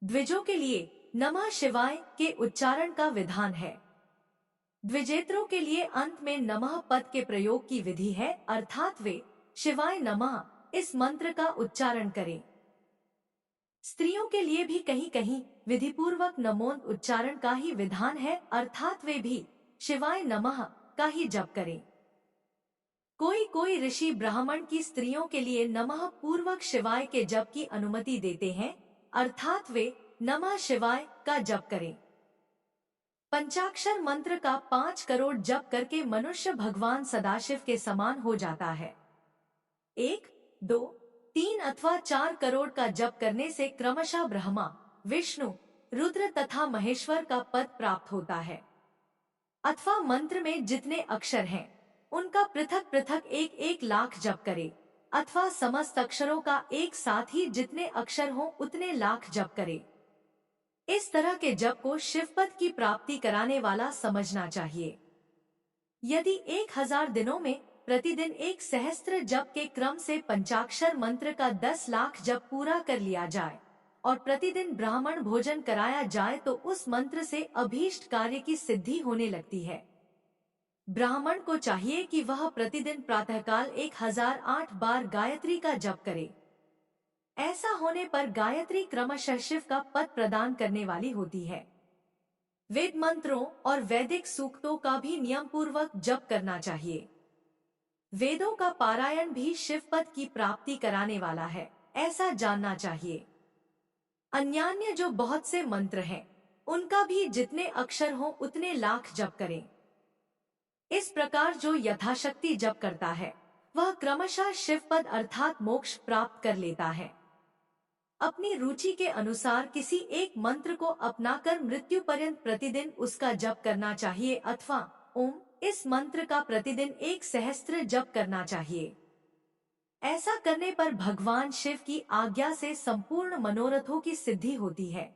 द्विजों के लिए नमः शिवाय के उच्चारण का विधान है। द्विजेत्रों के लिए अंत में नमः पद के प्रयोग की विधि है, अर्थात वे शिवाय नमः इस मंत्र का उच्चारण करें। स्त्रियों के लिए भी कहीं कहीं विधिपूर्वक नमोन उच्चारण का ही विधान है, अर्थात वे भी शिवाय नमः का ही जप करें। कोई कोई ऋषि ब्राह्मण की स्त्रियों के लिए नमः पूर्वक शिवाय के जप की अनुमति देते हैं, अर्थात वे नमः शिवाय का जप करें। पंचाक्षर मंत्र का 5 करोड़ जप करके मनुष्य भगवान सदाशिव के समान हो जाता है। 1, 2, 3 अथवा 4 करोड़ का जप करने से क्रमशः ब्रह्मा, विष्णु, रुद्र तथा महेश्वर का पद प्राप्त होता है। अथवा मंत्र में जितने अक्षर हैं, उनका पृथक पृथक 1-1 लाख जप करे, अथवा समस्त अक्षरों का एक साथ ही जितने अक्षर हों उतने लाख जप करे। इस तरह के जप को शिवपद की प्राप्ति कराने वाला समझना चाहिए। यदि 1000 दिनों में प्रतिदिन 1 सहस्त्र जप के क्रम से पंचाक्षर मंत्र का 10 लाख जप पूरा कर लिया जाए और प्रतिदिन ब्राह्मण भोजन कराया जाए तो उस मंत्र से अभीष्ट कार्य की सिद्धि होने लगती है। ब्राह्मण को चाहिए कि वह प्रतिदिन प्रातःकाल 1008 बार गायत्री का जप करे। ऐसा होने पर गायत्री क्रमशः शिव का पद प्रदान करने वाली होती है। वेद मंत्रों और वैदिक सूक्तों का भी नियम पूर्वक जप करना चाहिए। वेदों का पारायण भी शिव पद की प्राप्ति कराने वाला है, ऐसा जानना चाहिए। अन्यान्य जो बहुत से मंत्र हैं, उनका भी जितने अक्षर हों उतने लाख जप करें। इस प्रकार जो यथाशक्ति जप करता है, वह क्रमशः शिव पद अर्थात मोक्ष प्राप्त कर लेता है। अपनी रुचि के अनुसार किसी एक मंत्र को अपनाकर मृत्यु पर्यंत प्रतिदिन उसका जप करना चाहिए, अथवा ओम इस मंत्र का प्रतिदिन 1 सहस्त्र जप करना चाहिए। ऐसा करने पर भगवान शिव की आज्ञा से संपूर्ण मनोरथों की सिद्धि होती है।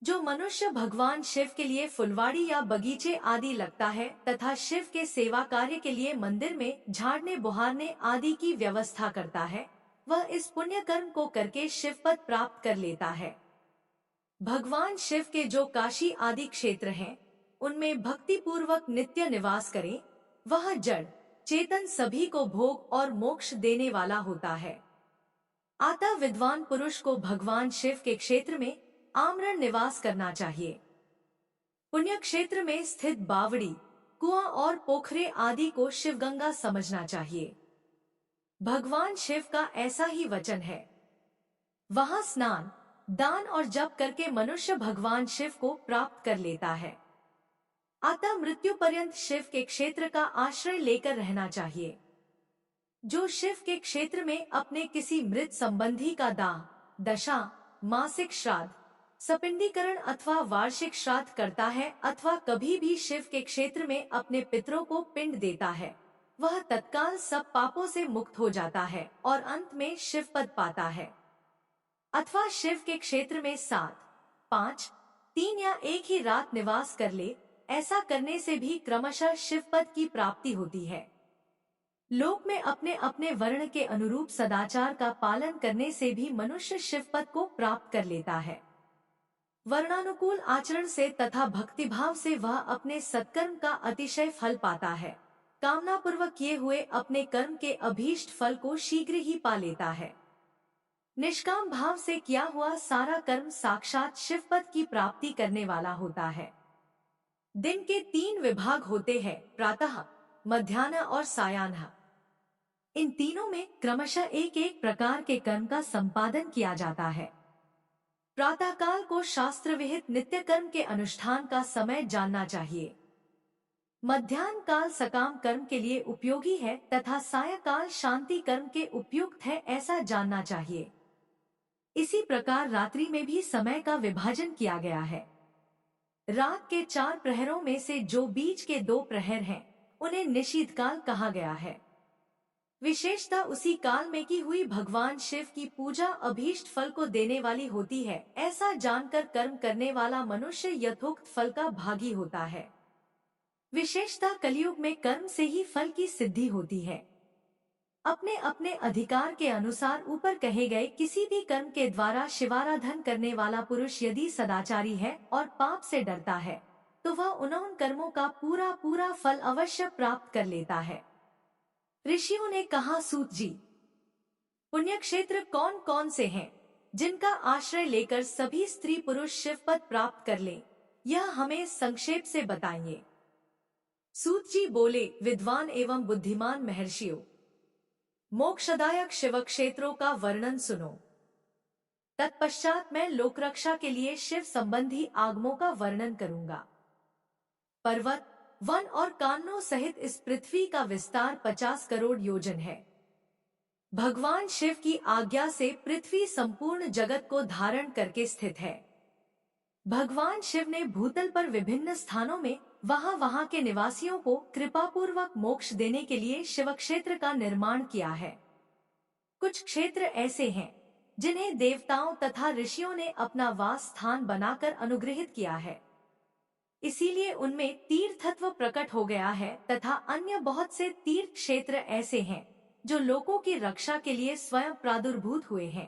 जो मनुष्य भगवान शिव के लिए फुलवाड़ी या बगीचे आदि लगता है तथा शिव के सेवा कार्य के लिए मंदिर में झाड़ने बुहारने आदि की व्यवस्था करता है, वह इस पुण्य कर्म को करके शिव पद प्राप्त कर लेता है। भगवान शिव के जो काशी आदि क्षेत्र हैं, उनमें भक्ति पूर्वक नित्य निवास करें, वह जड़ चेतन सभी को भोग और मोक्ष देने वाला होता है। अतः विद्वान पुरुष को भगवान शिव के क्षेत्र में आमरण निवास करना चाहिए। पुण्य क्षेत्र में स्थित बावड़ी, कुआं और पोखरे आदि को शिवगंगा समझना चाहिए। भगवान शिव का ऐसा ही वचन है। वहां स्नान, दान और जप करके मनुष्य भगवान शिव को प्राप्त कर लेता है। अतः मृत्यु पर्यंत शिव के क्षेत्र का आश्रय लेकर रहना चाहिए। जो शिव के क्षेत्र में अपने किसी मृत संबंधी का दाह, दशा, मासिक श्राद्ध, सपिंडीकरण अथवा वार्षिक श्राद्ध करता है अथवा कभी भी शिव के क्षेत्र में अपने पितरों को पिंड देता है, वह तत्काल सब पापों से मुक्त हो जाता है और अंत में शिव पद पाता है। अथवा शिव के क्षेत्र में 7, 5, 3 या 1 ही रात निवास कर ले, ऐसा करने से भी क्रमशः शिव पद की प्राप्ति होती है। लोक में अपने अपने वर्ण के अनुरूप सदाचार का पालन करने से भी मनुष्य शिव पद को प्राप्त कर लेता है। वर्णानुकूल आचरण से तथा भक्तिभाव से वह अपने सत्कर्म का अतिशय फल पाता है। कामना पूर्वक किए हुए अपने कर्म के अभीष्ट फल को शीघ्र ही पा लेता है। निष्काम भाव से किया हुआ सारा कर्म साक्षात शिव पद की प्राप्ति करने वाला होता है। दिन के 3 विभाग होते हैं, प्रातः, मध्याह्न और सायाह्न। इन तीनों में क्रमशः एक एक प्रकार के कर्म का संपादन किया जाता है। प्रातःकाल को शास्त्र विहित नित्य कर्म के अनुष्ठान का समय जानना चाहिए। मध्याह्न काल सकाम कर्म के लिए उपयोगी है तथा सायंकाल शांति कर्म के उपयुक्त है, ऐसा जानना चाहिए। इसी प्रकार रात्रि में भी समय का विभाजन किया गया है। रात के 4 प्रहरों में से जो बीच के 2 प्रहर हैं, उन्हें निशीथ काल कहा गया है। विशेषता उसी काल में की हुई भगवान शिव की पूजा अभीष्ट फल को देने वाली होती है। ऐसा जानकर कर्म करने वाला मनुष्य यथोक्त फल का भागी होता है। विशेषतः कलयुग में कर्म से ही फल की सिद्धि होती है। अपने अपने अधिकार के अनुसार ऊपर कहे गए किसी भी कर्म के द्वारा शिवाराधन करने वाला पुरुष यदि सदाचारी है और पाप से डरता है तो वह उन कर्मों का पूरा पूरा फल अवश्य प्राप्त कर लेता है। ऋषियों ने कहा, सूत जी, पुण्य क्षेत्र कौन कौन से हैं जिनका आश्रय लेकर सभी स्त्री पुरुष शिव पद प्राप्त कर लें, यह हमें संक्षेप से बताइए। सूत जी बोले, विद्वान एवं बुद्धिमान महर्षियों, मोक्षदायक शिव क्षेत्रों का वर्णन सुनो। तत्पश्चात मैं लोकरक्षा के लिए शिव संबंधी आगमों का वर्णन करूंगा। पर्वत, वन और काननों सहित इस पृथ्वी का विस्तार 50 करोड़ योजन है। भगवान शिव की आज्ञा से पृथ्वी संपूर्ण जगत को धारण करके स्थित है। भगवान शिव ने भूतल पर विभिन्न स्थानों में वहां के निवासियों को कृपापूर्वक मोक्ष देने के लिए शिव क्षेत्र का निर्माण किया है। कुछ क्षेत्र ऐसे हैं जिन्हें देवताओं तथा ऋषियों ने अपना वास स्थान बनाकर अनुग्रहित किया है, इसीलिए उनमें तीर्थत्व प्रकट हो गया है, तथा अन्य बहुत से तीर्थ क्षेत्र ऐसे हैं जो लोगों की रक्षा के लिए स्वयं प्रादुर्भूत हुए हैं।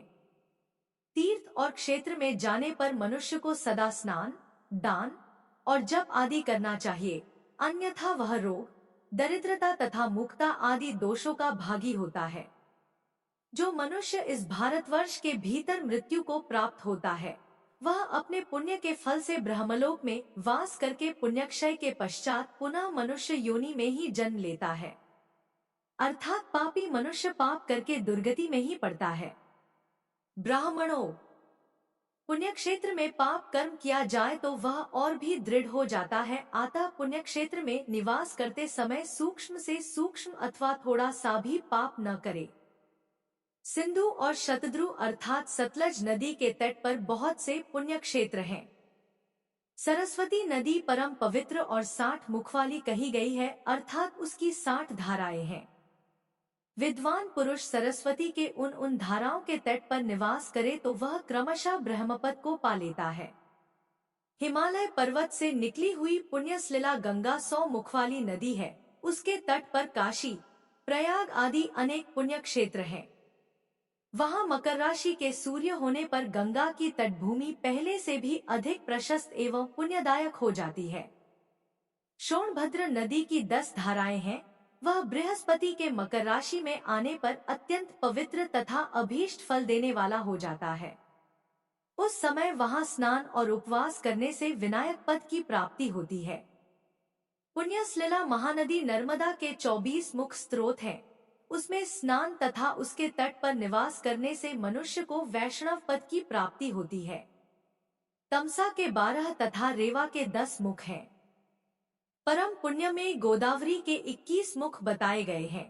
तीर्थ और क्षेत्र में जाने पर मनुष्य को सदा स्नान, दान और जप आदि करना चाहिए, अन्यथा वह रोग, दरिद्रता तथा मुक्ता आदि दोषों का भागी होता है। जो मनुष्य इस भारतवर्ष के भीतर मृत्यु को प्राप्त होता है वह अपने पुण्य के फल से ब्रह्मलोक में वास करके पुण्यक्षय के पश्चात पुनः मनुष्य योनि में ही जन्म लेता है, अर्थात पापी मनुष्य पाप करके दुर्गति में ही पड़ता है। ब्राह्मणों, पुण्य क्षेत्र में पाप कर्म किया जाए तो वह और भी दृढ़ हो जाता है, अतः पुण्य क्षेत्र में निवास करते समय सूक्ष्म से सूक्ष्म अथवा थोड़ा सा भी पाप न करे। सिंधु और शतद्रु अर्थात सतलज नदी के तट पर बहुत से पुण्य क्षेत्र हैं। सरस्वती नदी परम पवित्र और 60 मुख वाली कही गई है, अर्थात उसकी 60 धाराएं हैं। विद्वान पुरुष सरस्वती के उन धाराओं के तट पर निवास करे तो वह क्रमशः ब्रह्मपद को पा लेता है। हिमालय पर्वत से निकली हुई पुण्यसलिला गंगा 100 मुख वाली नदी है, उसके तट पर काशी, प्रयाग आदि अनेक पुण्य क्षेत्र हैं। वहां मकर राशि के सूर्य होने पर गंगा की तटभूमि पहले से भी अधिक प्रशस्त एवं पुण्यदायक हो जाती है। सोनभद्र नदी की 10 धाराएं हैं, वह बृहस्पति के मकर राशि में आने पर अत्यंत पवित्र तथा अभीष्ट फल देने वाला हो जाता है। उस समय वहां स्नान और उपवास करने से विनायक पद की प्राप्ति होती है। पुण्यसलिला महानदी नर्मदा के 24 मुख स्रोत हैं, उसमें स्नान तथा उसके तट पर निवास करने से मनुष्य को वैष्णव पद की प्राप्ति होती है। तमसा के 12 तथा रेवा के 10 मुख हैं। परम पुण्य में गोदावरी के 21 मुख बताए गए हैं।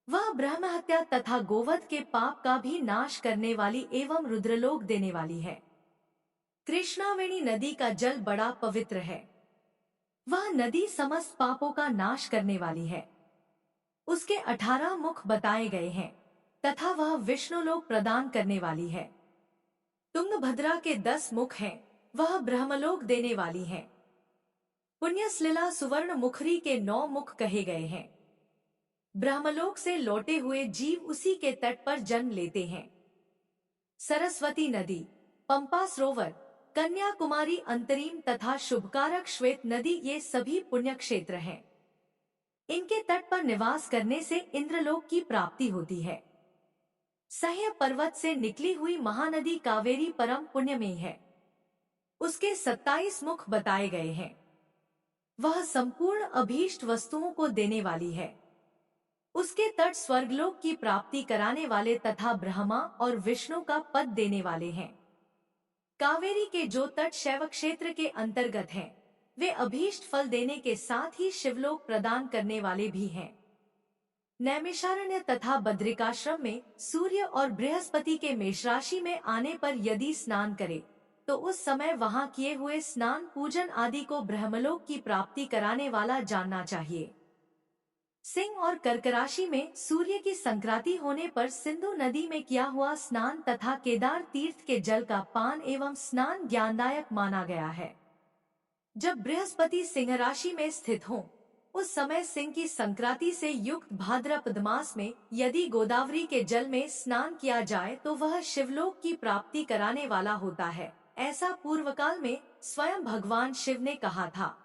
वह ब्रह्महत्या तथा गोवध के पाप का भी नाश करने वाली एवं रुद्रलोक देने वाली है। कृष्णावेणी नदी का जल बड़ा पवित्र है, वह नदी समस्त पापों का नाश करने वाली है। उसके 18 मुख बताए गए हैं तथा वह विष्णुलोक प्रदान करने वाली है। तुंगभद्रा के 10 मुख हैं, वह ब्रह्मलोक देने वाली है। पुण्यसलिला सुवर्ण मुखरी के 9 मुख कहे गए हैं। ब्रह्मलोक से लौटे हुए जीव उसी के तट पर जन्म लेते हैं। सरस्वती नदी, पंपा सरोवर, कन्याकुमारी अंतरीम तथा शुभकारक श्वेत नदी ये सभी पुण्य क्षेत्र हैं। इनके तट पर निवास करने से इंद्रलोक की प्राप्ति होती है। सह्य पर्वत से निकली हुई महानदी कावेरी परम पुण्यमयी है, उसके 27 मुख बताए गए हैं। वह संपूर्ण अभीष्ट वस्तुओं को देने वाली है। उसके तट स्वर्गलोक की प्राप्ति कराने वाले तथा ब्रह्मा और विष्णु का पद देने वाले हैं। कावेरी के जो तट शैव क्षेत्र के अंतर्गत हैं, वे अभीष्ट फल देने के साथ ही शिवलोक प्रदान करने वाले भी हैं। नैमिषारण्य तथा बद्रिकाश्रम में सूर्य और बृहस्पति के मेष राशि में आने पर यदि स्नान करे तो उस समय वहां किए हुए स्नान पूजन आदि को ब्रह्मलोक की प्राप्ति कराने वाला जानना चाहिए। सिंह और कर्क राशि में सूर्य की संक्रांति होने पर सिंधु नदी में किया हुआ स्नान तथा केदार तीर्थ के जल का पान एवं स्नान ज्ञानदायक माना गया है। जब बृहस्पति सिंह राशि में स्थित हों, उस समय सिंह की संक्रांति से युक्त भाद्रपद मास में यदि गोदावरी के जल में स्नान किया जाए तो वह शिवलोक की प्राप्ति कराने वाला होता है। ऐसा पूर्व काल में स्वयं भगवान शिव ने कहा था।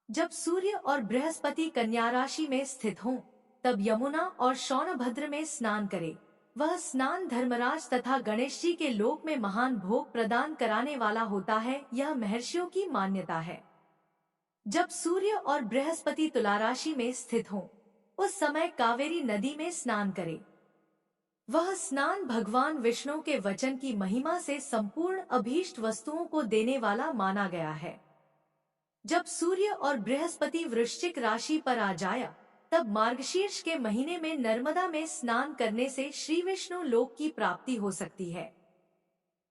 जब सूर्य और बृहस्पति कन्या राशि में स्थित हों, तब यमुना और सोनभद्र में स्नान करे। वह स्नान धर्मराज तथा गणेश जी के लोक में महान भोग प्रदान कराने वाला होता है। यह महर्षियों की मान्यता है। जब सूर्य और बृहस्पति तुला राशि में स्थित हों, उस समय कावेरी नदी में स्नान करे। वह स्नान भगवान विष्णु के वचन की महिमा से संपूर्ण अभीष्ट वस्तुओं को देने वाला माना गया है। जब सूर्य और बृहस्पति वृश्चिक राशि पर आ जाया, तब मार्गशीर्ष के महीने में नर्मदा में स्नान करने से श्री विष्णु लोक की प्राप्ति हो सकती है।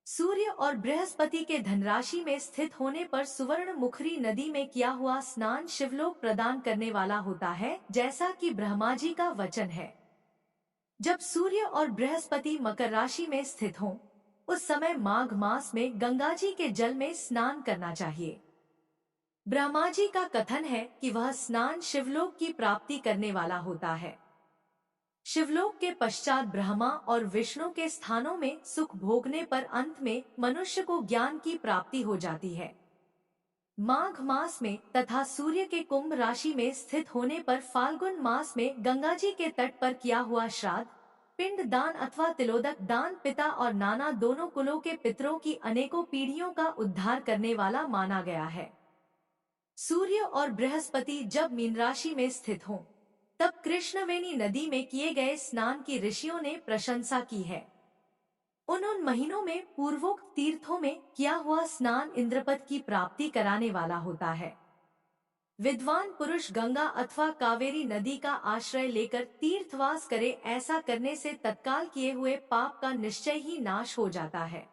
सूर्य और बृहस्पति के धनराशि में स्थित होने पर सुवर्ण मुखरी नदी में किया हुआ स्नान शिवलोक प्रदान करने वाला होता है, जैसा कि ब्रह्मा जी का वचन है। जब सूर्य और बृहस्पति मकर राशि में स्थित हों, उस समय माघ मास में गंगा जी के जल में स्नान करना चाहिए। ब्रह्मा जी का कथन है कि वह स्नान शिवलोक की प्राप्ति करने वाला होता है। शिवलोक के पश्चात ब्रह्मा और विष्णु के स्थानों में सुख भोगने पर अंत में मनुष्य को ज्ञान की प्राप्ति हो जाती है। माघ मास में तथा सूर्य के कुंभ राशि में स्थित होने पर फाल्गुन मास में गंगा जी के तट पर किया हुआ श्राद्ध, पिंड दान अथवा तिलोदक दान पिता और नाना दोनों कुलों के पितरों की अनेकों पीढ़ियों का उद्धार करने वाला माना गया है। सूर्य और बृहस्पति जब मीन राशि में स्थित हों, तब कृष्णवेणी नदी में किए गए स्नान की ऋषियों ने प्रशंसा की है। उन महीनों में पूर्वोक्त तीर्थों में किया हुआ स्नान इंद्रपद की प्राप्ति कराने वाला होता है। विद्वान पुरुष गंगा अथवा कावेरी नदी का आश्रय लेकर तीर्थवास करे। ऐसा करने से तत्काल किए हुए पाप का निश्चय ही नाश हो जाता है।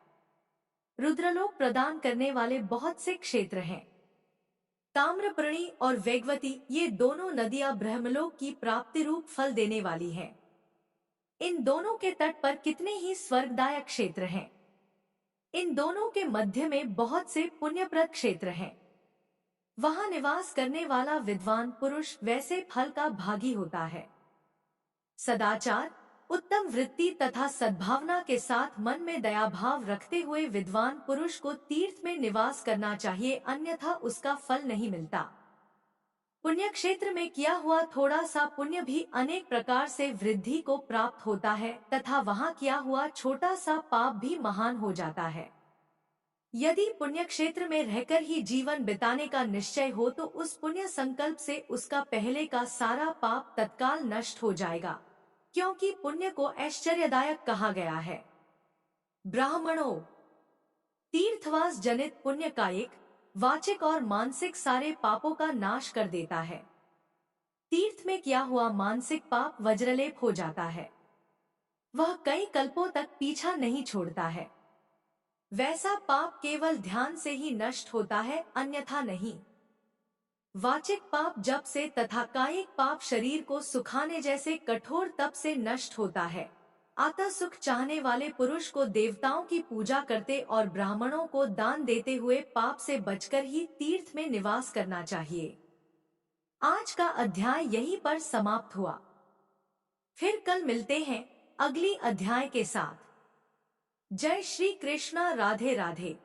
रुद्रलोक प्रदान करने वाले बहुत से क्षेत्र हैं। ताम्रपर्णी और वेगवती ये दोनों नदियां ब्रह्मलोक की प्राप्ति रूप फल देने वाली हैं। इन दोनों के तट पर कितने ही स्वर्गदायक क्षेत्र हैं। इन दोनों के मध्य में बहुत से पुण्यप्रद क्षेत्र हैं। वहां निवास करने वाला विद्वान पुरुष वैसे फल का भागी होता है। सदाचार, उत्तम वृत्ति तथा सद्भावना के साथ मन में दया भाव रखते हुए विद्वान पुरुष को तीर्थ में निवास करना चाहिए, अन्यथा उसका फल नहीं मिलता। पुण्य क्षेत्र में किया हुआ थोड़ा सा पुण्य भी अनेक प्रकार से वृद्धि को प्राप्त होता है तथा वहां किया हुआ छोटा सा पाप भी महान हो जाता है। यदि पुण्य क्षेत्र में रहकर ही जीवन बिताने का निश्चय हो तो उस पुण्य संकल्प से उसका पहले का सारा पाप तत्काल नष्ट हो जाएगा, क्योंकि पुण्य को ऐश्वर्यदायक कहा गया है। ब्राह्मणों, तीर्थवास जनित पुण्य कायिक, वाचिक और मानसिक सारे पापों का नाश कर देता है। तीर्थ में किया हुआ मानसिक पाप वज्रलेप हो जाता है। वह कई कल्पों तक पीछा नहीं छोड़ता है। वैसा पाप केवल ध्यान से ही नष्ट होता है, अन्यथा नहीं। वाचिक पाप जप से तथा कायिक पाप शरीर को सुखाने जैसे कठोर तप से नष्ट होता है। आता सुख चाहने वाले पुरुष को देवताओं की पूजा करते और ब्राह्मणों को दान देते हुए पाप से बचकर ही तीर्थ में निवास करना चाहिए। आज का अध्याय यहीं पर समाप्त हुआ। फिर कल मिलते हैं अगली अध्याय के साथ। जय श्री कृष्णा। राधे राधे।